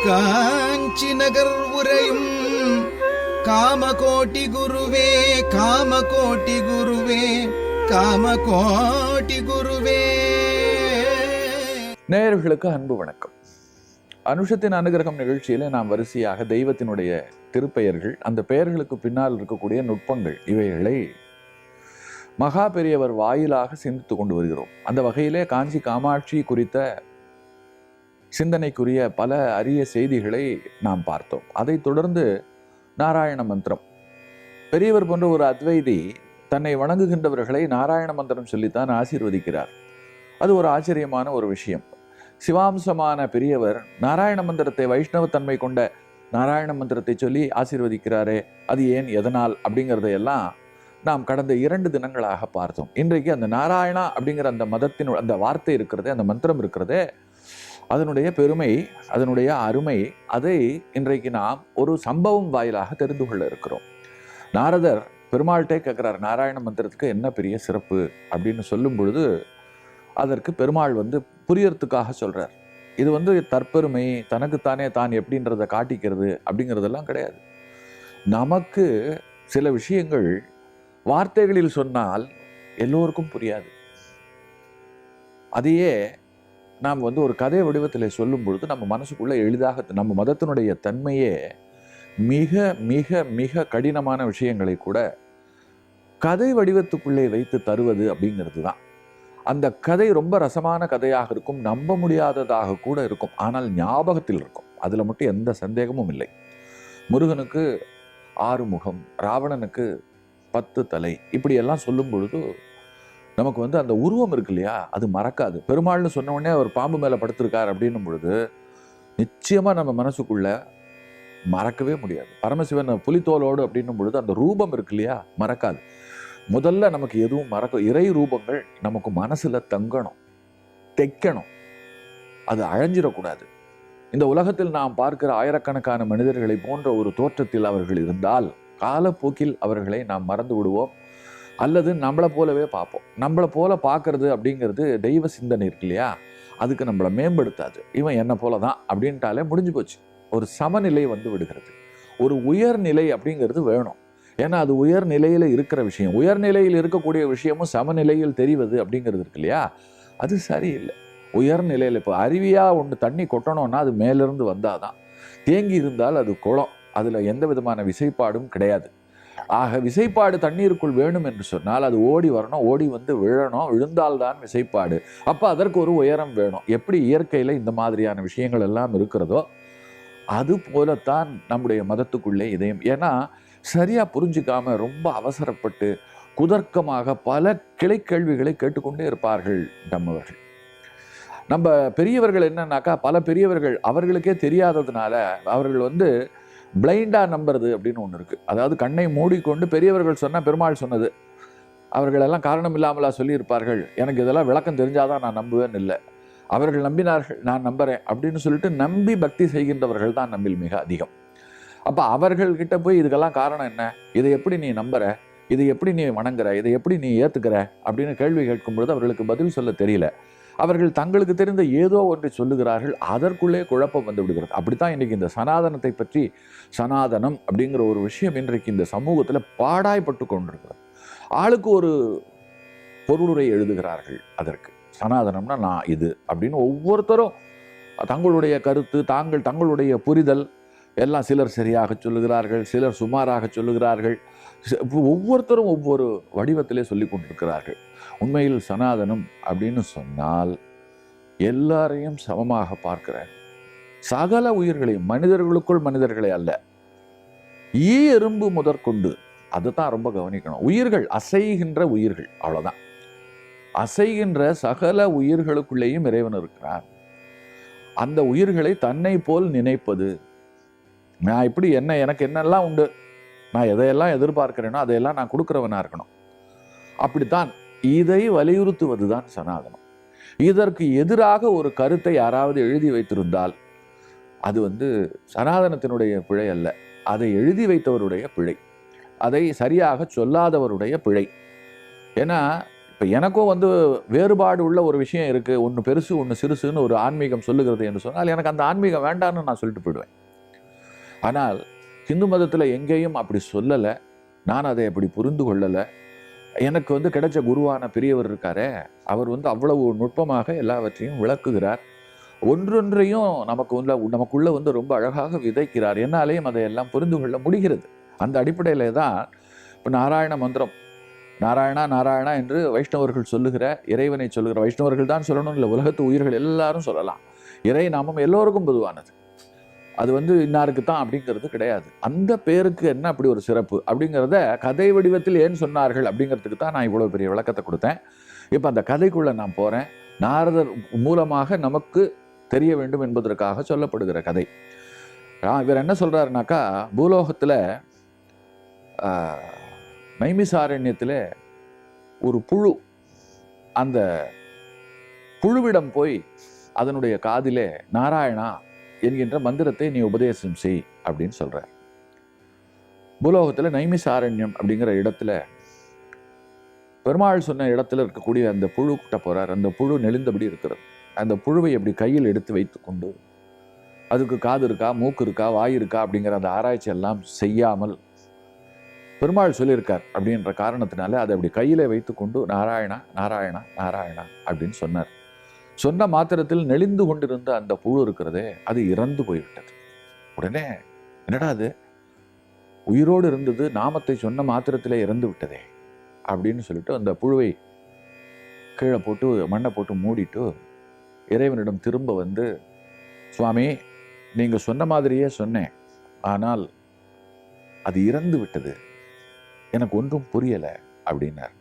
காஞ்சி நகர் உரையும் காமகோட்டி குருவே காமகோட்டி குருவே காமகோட்டி குருவே. நேயர்களுக்கு அன்பு வணக்கம். அனுஷத்தின் அனுகிரகம் நிகழ்ச்சியில நாம் வரிசையாக தெய்வத்தினுடைய திருப்பெயர்கள், அந்த பெயர்களுக்கு பின்னால் இருக்கக்கூடிய நுட்பங்கள், இவைகளை மகா பெரியவர் வாயிலாக சிந்தித்து கொண்டு வருகிறோம். அந்த வகையிலே காஞ்சி காமாட்சி குறித்த சிந்தனைக்குரிய பல அரிய செய்திகளை நாம் பார்த்தோம். அதைத் தொடர்ந்து நாராயண மந்திரம். பெரியவர் போன்ற ஒரு அத்வைதி தன்னை வணங்குகின்றவர்களை நாராயண மந்திரம் சொல்லித்தான் ஆசீர்வதிக்கிறார். அது ஒரு ஆச்சரியமான ஒரு விஷயம். சிவாம்சமான பெரியவர் நாராயண மந்திரத்தை, வைஷ்ணவத்தன்மை கொண்ட நாராயண மந்திரத்தை சொல்லி ஆசீர்வதிக்கிறாரே, அது ஏன், எதனால் அப்படிங்கிறதையெல்லாம் நாம் கடந்த 2 தினங்களாக பார்த்தோம். இன்றைக்கு அந்த நாராயணா அப்படிங்கிற அந்த மதத்தின் அந்த வார்த்தை இருக்கிறதே, அந்த மந்திரம் இருக்கிறதே, அதனுடைய பெருமை, அதனுடைய அருமை, அதை இன்றைக்கு நாம் ஒரு சம்பவம் வாயிலாக தெரிந்து கொள்ள இருக்கிறோம். நாரதர் பெருமாள்கிட்டே கேட்குறார், நாராயண மந்திரத்துக்கு என்ன பெரிய சிறப்பு அப்படின்னு சொல்லும் பொழுது அதற்கு பெருமாள் புரியறதுக்காக சொல்றார். இது தற்பெருமை, தனக்குத்தானே தான் எப்படின்றத காட்டிக்கிறது அப்படிங்கிறதெல்லாம் கிடையாது. நமக்கு சில விஷயங்கள் வார்த்தைகளில் சொன்னால் எல்லோருக்கும் புரியாது. அதையே நாம் ஒரு கதை வடிவத்தில் சொல்லும் பொழுது நம்ம மனசுக்குள்ள எளிதாக, நம்ம மதத்தினுடைய தன்மையே மிக மிக மிக கடினமான விஷயங்களை கூட கதை வடிவத்துக்குள்ளே வைத்து தருவது அப்படிங்கிறது தான். அந்த கதை ரொம்ப ரசமான கதையாக இருக்கும், நம்ப முடியாததாக கூட இருக்கும், ஆனால் ஞாபகத்தில் இருக்கும். அதில் மட்டும் எந்த சந்தேகமும் இல்லை. முருகனுக்கு 6 முகம், ராவணனுக்கு 10 தலை, இப்படியெல்லாம் சொல்லும் பொழுது நமக்கு அந்த உருவம் இருக்கு இல்லையா, அது மறக்காது. பெருமாள்னு சொன்ன உடனே அவர் பாம்பு மேலே படுத்திருக்கார் அப்படின்னும் பொழுது நிச்சயமாக நம்ம மனசுக்குள்ள மறக்கவே முடியாது. பரமசிவன் புலித்தோலோடு அப்படின்னும் பொழுது அந்த ரூபம் இருக்கு இல்லையா, மறக்காது. முதல்ல நமக்கு எதுவும் இறை ரூபங்கள் நமக்கு மனசுல தங்கணும், தைக்கணும், அது அழிஞ்சிடக்கூடாது. இந்த உலகத்தில் நாம் பார்க்கிற ஆயிரக்கணக்கான மனிதர்களை போன்ற ஒரு தோற்றத்தில் அவர்கள் இருந்தால் காலப்போக்கில் அவர்களை நாம் மறந்து விடுவோம், அல்லது நம்மளை போலவே பார்ப்போம். நம்மளை போல பார்க்கறது அப்படிங்கிறது தெய்வ சிந்தனை இருக்கு இல்லையா, அதுக்கு நம்மளை மேம்படுத்தாது. இவன் என்ன போல தான் அப்படின்ட்டாலே முடிஞ்சு போச்சு. ஒரு சமநிலை விடுகிறது. ஒரு உயர்நிலை அப்படிங்கிறது வேணும். ஏன்னா அது உயர்நிலையில் இருக்கிற விஷயம். உயர்நிலையில் இருக்கக்கூடிய விஷயமும் சமநிலையில் தெரிவது அப்படிங்கிறது இருக்கு இல்லையா, அது சரியில்லை. உயர்நிலையில் இப்போ அருவியாக ஒன்று தண்ணி கொட்டணும்னா அது மேலிருந்து வந்தால் தான். தேங்கி இருந்தால் அது குளம், அதில் எந்த விதமான விசைப்பாடும் கிடையாது. ஆக விசைப்பாடு தண்ணீருக்குள் வேணும் என்று சொன்னால் அது ஓடி வரணும், ஓடி விழணும், விழுந்தால்தான் விசைப்பாடு. அப்போ அதற்கு ஒரு உயரம் வேணும். எப்படி இயற்கையில் இந்த மாதிரியான விஷயங்கள் எல்லாம் இருக்கிறதோ அது போலத்தான் நம்முடைய மதத்துக்குள்ளே இதையும். ஏன்னா சரியா புரிஞ்சுக்காம ரொம்ப அவசரப்பட்டு குதர்க்கமாக பல கிளை கேள்விகளை கேட்டுக்கொண்டே இருப்பார்கள் நம்மவர்கள். நம்ம பெரியவர்கள் என்னன்னாக்கா, பல பெரியவர்கள் அவர்களுக்கே தெரியாததுனால அவர்கள் பிளைண்டா நம்புறது அப்படின்னு ஒன்று இருக்கு. அதாவது கண்ணை மூடிக்கொண்டு பெரியவர்கள் சொன்ன, பெருமாள் சொன்னது, அவர்களெல்லாம் காரணம் இல்லாமலா சொல்லியிருப்பார்கள், எனக்கு இதெல்லாம் விளக்கம் தெரிஞ்சாதான் நான் நம்புவேன்னு இல்லை, அவர்கள் நம்பினார்கள் நான் நம்புறேன் அப்படின்னு சொல்லிட்டு நம்பி பக்தி செய்கின்றவர்கள் தான் நம்மில் மிக அதிகம். அப்போ அவர்கள்கிட்ட போய் இதுக்கெல்லாம் காரணம் என்ன, இதை எப்படி நீ நம்புற, இதை எப்படி நீ வணங்குற, இதை எப்படி நீ ஏற்றுக்கிற அப்படின்னு கேள்வி கேட்கும் பொழுது அவர்களுக்கு பதில் சொல்ல தெரியல. அவர்கள் தங்களுக்கு தெரிந்த ஏதோ ஒன்றை சொல்லுகிறார்கள், அதற்குள்ளே குழப்பம் விடுகிறது. அப்படித்தான் இன்றைக்கி இந்த சனாதனத்தை பற்றி, சனாதனம் அப்படிங்கிற ஒரு விஷயம் இன்றைக்கு இந்த சமூகத்தில் பாடாய்பட்டு கொண்டிருக்கிறது. ஆளுக்கு ஒரு பொருளுரை எழுதுகிறார்கள். அதற்கு சனாதனம்னா நான் இது அப்படின்னு ஒவ்வொருத்தரும் தங்களுடைய கருத்து, தங்களுடைய புரிதல் எல்லாம், சிலர் சரியாக சொல்லுகிறார்கள், சிலர் சுமாராக சொல்லுகிறார்கள், ஒவ்வொருத்தரும் ஒவ்வொரு வடிவத்திலே சொல்லி கொண்டிருக்கிறார்கள். உண்மையில் சனாதனம் அப்படின்னு சொன்னால் எல்லாரையும் சமமாக பார்க்கிறார். சகல உயிர்களையும், மனிதர்களுக்குள் மனிதர்களை அல்ல, எறும்பு முதற்கொண்டு, அதுதான் ரொம்ப கவனிக்கணும். உயிர்கள், அசைகின்ற உயிர்கள், அவ்வளவுதான். அசைகின்ற சகல உயிர்களுக்குள்ளேயும் இறைவன் இருக்கிறார். அந்த உயிர்களை தன்னை போல் நினைப்பது, நான் இப்படி எனக்கு என்னெல்லாம் உண்டு, நான் எதையெல்லாம் எதிர்பார்க்கிறேனோ அதையெல்லாம் நான் கொடுக்குறவனா இருக்கணும், அப்படித்தான் இதை வலியுறுத்துவது தான் சனாதனம். இதற்கு எதிராக ஒரு கருத்தை யாராவது எழுதி வைத்திருந்தால் அது சனாதனத்தினுடைய பிழை அல்ல, அதை எழுதி வைத்தவருடைய பிழை, அதை சரியாக சொல்லாதவருடைய பிழை. ஏன்னா இப்போ எனக்கும் வந்து வேறுபாடு உள்ள ஒரு விஷயம் இருக்குது, ஒன்று பெருசு ஒன்று சிறுசுன்னு ஒரு ஆன்மீகம் சொல்லுகிறது என்று சொன்னால் எனக்கு அந்த ஆன்மீகம் வேண்டான்னு நான் சொல்லிட்டு போயிடுவேன். ஆனால் ஹிந்து மதத்தில் எங்கேயும் அப்படி சொல்லலை, நான் அதை அப்படி புரிந்து கொள்ளலை. எனக்கு வந்து கிடைச்ச குருவான பெரியவர் இருக்காரே, அவர் வந்து அவ்வளவு நுட்பமாக எல்லாவற்றையும் விளக்குகிறார், ஒன்றொன்றையும் நமக்குள்ள வந்து ரொம்ப அழகாக விதைக்கிறார். என்னாலேயும் அதையெல்லாம் புரிந்து கொள்ள முடிகிறது. அந்த அடிப்படையில் தான் இப்போ நாராயண மந்திரம், நாராயணா நாராயணா என்று வைஷ்ணவர்கள் சொல்லுகிற இறைவனை சொல்லுகிற, வைஷ்ணவர்கள் தான் சொல்லணும் இல்லை, உலகத்து உயிர்கள் எல்லாரும் சொல்லலாம். இறை நாமம் எல்லோருக்கும் பொதுவானது. அது வந்து இன்னாருக்கு தான் அப்படிங்கிறது கிடையாது. அந்த பேருக்கு என்ன அப்படி ஒரு சிறப்பு அப்படிங்கிறத கதை வடிவத்தில் ஏன் சொன்னார்கள் அப்படிங்கிறதுக்கு தான் நான் இவ்வளோ பெரிய விளக்கத்தை கொடுத்தேன். இப்போ அந்த கதைக்குள்ளே நான் போகிறேன். நாரதர் மூலமாக நமக்கு தெரிய வேண்டும் என்பதற்காக சொல்லப்படுகிற கதை. இவர் என்ன சொல்கிறாருனாக்கா, பூலோகத்தில் நைமிசாரண்யத்தில் ஒரு புழு, அந்த புழுவிடம் போய் அதனுடைய காதிலே நாராயணா என்கின்ற மந்திரத்தை நீ உபதேசம் செய் அப்படின்னு சொல்றார். பூலோகத்தில் நைமிசாரண்யம் அப்படிங்கிற இடத்துல பெருமாள் சொன்ன இடத்துல இருக்கக்கூடிய அந்த புழு கிட்ட போறார். அந்த புழு நெளிந்தபடி இருக்கிறது. அந்த புழுவை அப்படி கையில் எடுத்து வைத்து கொண்டு, அதுக்கு காது இருக்கா, மூக்கு இருக்கா, வாய் இருக்கா அப்படிங்கிற அந்த ஆராய்ச்சி எல்லாம் செய்யாமல் பெருமாள் சொல்லியிருக்கார் அப்படின்ற காரணத்தினால அதை அப்படி கையில வைத்து கொண்டு நாராயணா நாராயணா நாராயணா அப்படின்னு சொன்னார். சொன்ன மாத்திரத்தில் நெளிந்து கொண்டிருந்த அந்த புழு இருக்கிறதே, அது இறந்து போய்விட்டது. உடனே என்னடா அது, உயிரோடு இருந்தது, நாமத்தை சொன்ன மாத்திரத்திலே இறந்து விட்டதே அப்படின்னு சொல்லிட்டு அந்த புழுவை கீழே போட்டு மண்ணை போட்டு மூடிட்டு இறைவனிடம் திரும்ப வந்து, சுவாமி நீங்கள் சொன்ன மாதிரியே சொன்னேன், ஆனால் அது இறந்து விட்டது, எனக்கு ஒன்றும் புரியலை அப்படின்னார்.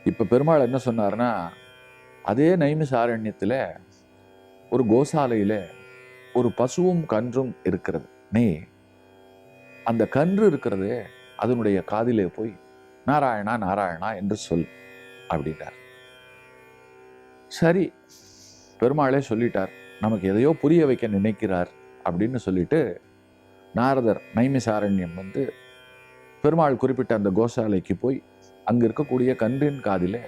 இப்போ பெருமாள் என்ன சொன்னார்னா, அதே நைமிசாரண்யத்தில் ஒரு கோசாலையில் ஒரு பசுவும் கன்றும் இருக்கிறது. நீ அந்த கன்று இருக்கிறது அதனுடைய காதிலே போய் நாராயணா நாராயணா என்று சொல் அப்படின்றார். சரி, பெருமாளே சொல்லிட்டார், நமக்கு எதையோ புரிய வைக்க நினைக்கிறார் அப்படின்னு சொல்லிட்டு நாரதர் நைமிசாரண்யம் வந்து பெருமாள் குறிப்பிட்ட அந்த கோசாலைக்கு போய் அங்கே இருக்கக்கூடிய கன்றின் காதிலே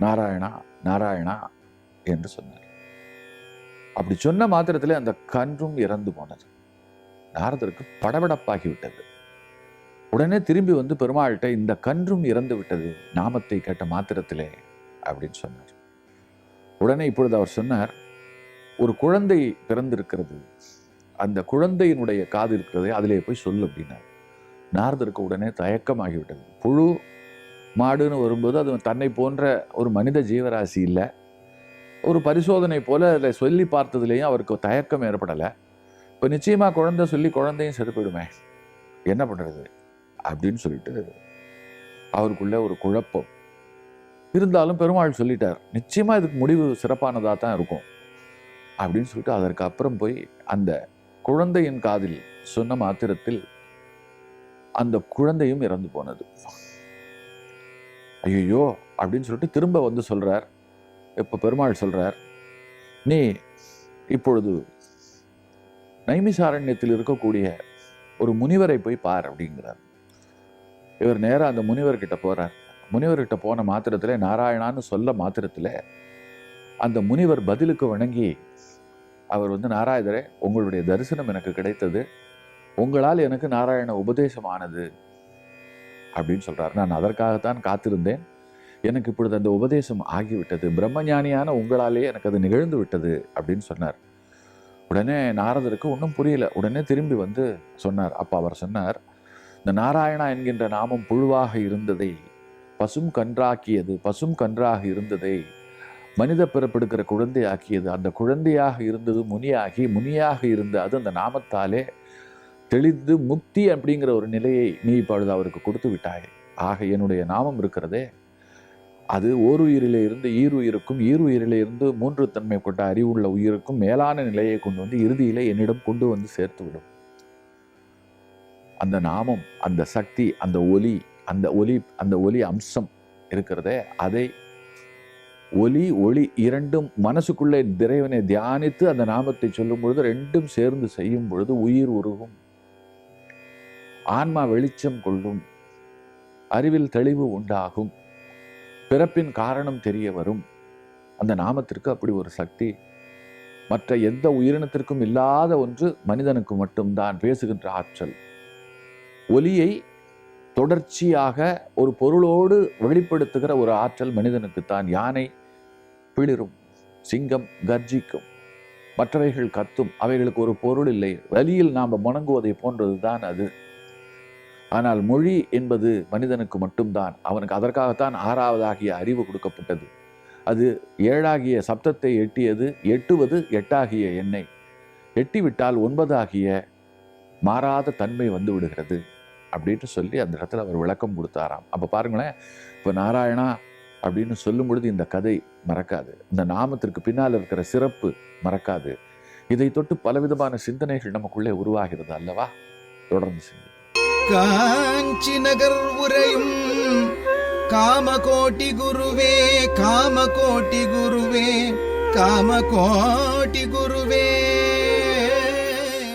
நாராயணா நாராயணா என்று சொன்னார். அப்படி சொன்ன மாத்திரத்திலே அந்த கன்றும் இறந்து போனது. நாரதருக்கு படபடப்பாகிவிட்டது. உடனே திரும்பி வந்து பெருமாள்கிட்ட, இந்த கன்றும் இறந்து விட்டது நாமத்தை கேட்ட மாத்திரத்திலே அப்படின்னு சொன்னார். உடனே இப்பொழுது அவர் சொன்னார், ஒரு குழந்தை பிறந்திருக்கிறது, அந்த குழந்தையினுடைய காது இருக்கிறது, அதிலே போய் சொல்லு அப்படின்னார். நாரதருக்கு உடனே தயக்கமாகிவிட்டது. புழு மாடுன்னு வரும்போது அது தன்னை போன்ற ஒரு மனித ஜீவராசி இல்லை. ஒரு பரிசோதனை போல அதில் சொல்லி பார்த்ததுலேயும் அவருக்கு தயக்கம் ஏற்படலை. இப்போ நிச்சயமாக குழந்தை சொல்லி குழந்தையும் செத்துப்பிடுமே, என்ன பண்ணுறது அப்படின்னு சொல்லிட்டு அவருக்குள்ள ஒரு குழப்பம் இருந்தாலும் பெருமாள் சொல்லிட்டார், நிச்சயமாக இதுக்கு முடிவு சிறப்பானதாக தான் இருக்கும் அப்படின்னு சொல்லிட்டு அதற்கு அப்புறம் போய் அந்த குழந்தையின் காதில் சொன்ன மாத்திரத்தில் அந்த குழந்தையும் இறந்து போனது. ஐயோ அப்படின்னு சொல்லிட்டு திரும்ப வந்து சொல்றார். இப்போ பெருமாள் சொல்றார், நீ இப்பொழுது நைமிசாரண்யத்தில் இருக்கக்கூடிய ஒரு முனிவரை போய் பார் அப்படிங்கிறார். இவர் நேராக அந்த முனிவர்கிட்ட போறார். முனிவர்கிட்ட போன மாத்திரத்தில் நாராயணான்னு சொல்ல மாத்திரத்தில் அந்த முனிவர் பதிலுக்கு வணங்கி அவர் வந்து, நாராயணரே உங்களுடைய தரிசனம் எனக்கு கிடைத்தது, உங்களால் எனக்கு நாராயண உபதேசமானது அப்படின்னு சொல்றார். நான் அதற்காகத்தான் காத்திருந்தேன், எனக்கு இப்பொழுது அந்த உபதேசம் ஆகிவிட்டது, பிரம்மஞானியான உங்களாலே எனக்கு அது நிகழ்ந்து விட்டது அப்படின்னு சொன்னார். உடனே நாரதருக்கு ஒன்றும் புரியல. உடனே திரும்பி வந்து சொன்னார். அப்போ அவர் சொன்னார், இந்த நாராயணா என்கின்ற நாமம் புழுவாக இருந்ததை பசும் கன்றாக்கியது, பசும் கன்றாக இருந்ததை மனித பிறப்பெடுக்கிற குழந்தை ஆக்கியது, அந்த குழந்தையாக இருந்தது முனியாகி, முனியாக இருந்த அது அந்த நாமத்தாலே தெளிந்து முக்தி அப்படிங்கிற ஒரு நிலையை நீ இப்பொழுது அவருக்கு கொடுத்து விட்டாய். ஆக என்னுடைய நாமம் இருக்கிறதே, அது ஓருயிரிலே இருந்து ஈருயிருக்கும், ஈருயிரிலே இருந்து மூன்று தன்மை கொண்ட அறிவுள்ள உயிருக்கும் மேலான நிலையை கொண்டு வந்து இறுதியிலே என்னிடம் கொண்டு வந்து சேர்த்து விடும். அந்த நாமம், அந்த சக்தி, அந்த ஒலி அம்சம் இருக்கிறதே, அதை ஒலி ஒளி இரண்டும் மனசுக்குள்ளே இறைவனை தியானித்து அந்த நாமத்தை சொல்லும் பொழுது ரெண்டும் சேர்ந்து செய்யும் பொழுது உயிர் உருகும், ஆன்மா வெளிச்சம் கொள்ளும், அறிவில் தெளிவு உண்டாகும், பிறப்பின் காரணம் தெரிய வரும். அந்த நாமத்திற்கு அப்படி ஒரு சக்தி மற்ற எந்த உயிரினத்திற்கும் இல்லாத ஒன்று மனிதனுக்கு மட்டும்தான். பேசுகின்ற ஆற்றல், ஒலியை தொடர்ச்சியாக ஒரு பொருளோடு வெளிப்படுத்துகிற ஒரு ஆற்றல் மனிதனுக்குத்தான். யானை பிளிரும், சிங்கம் கர்ஜிக்கும், மற்றவைகள் கத்தும், அவைகளுக்கு ஒரு பொருள் இல்லை. வலியில் நாம் முணங்குவதை போன்றதுதான் அது. ஆனால் மொழி என்பது மனிதனுக்கு மட்டும்தான். அவனுக்கு அதற்காகத்தான் 6வதாகிய அறிவு கொடுக்கப்பட்டது. அது 7ஆகிய சப்தத்தை எட்டியது. எட்டுவது 8ஆகிய எண்ணெய். எட்டிவிட்டால் 9ஆகிய மாறாத தன்மை வந்து விடுகிறது அப்படின்னு சொல்லி அந்த இடத்துல அவர் விளக்கம் கொடுத்தாராம். அப்போ பாருங்களேன், இப்போ நாராயணா அப்படின்னு சொல்லும் பொழுது இந்த கதை மறக்காது. இந்த நாமத்திற்கு பின்னால் இருக்கிற சிறப்பு மறக்காது. இதை தொட்டு பலவிதமான சிந்தனைகள் நமக்குள்ளே உருவாகிறது அல்லவா? தொடர்ந்து சிந்தி. காஞ்சி நகர் உரையும் காமகோட்டி குருவே, காமகோட்டி குருவே, காமகோட்டி குருவே.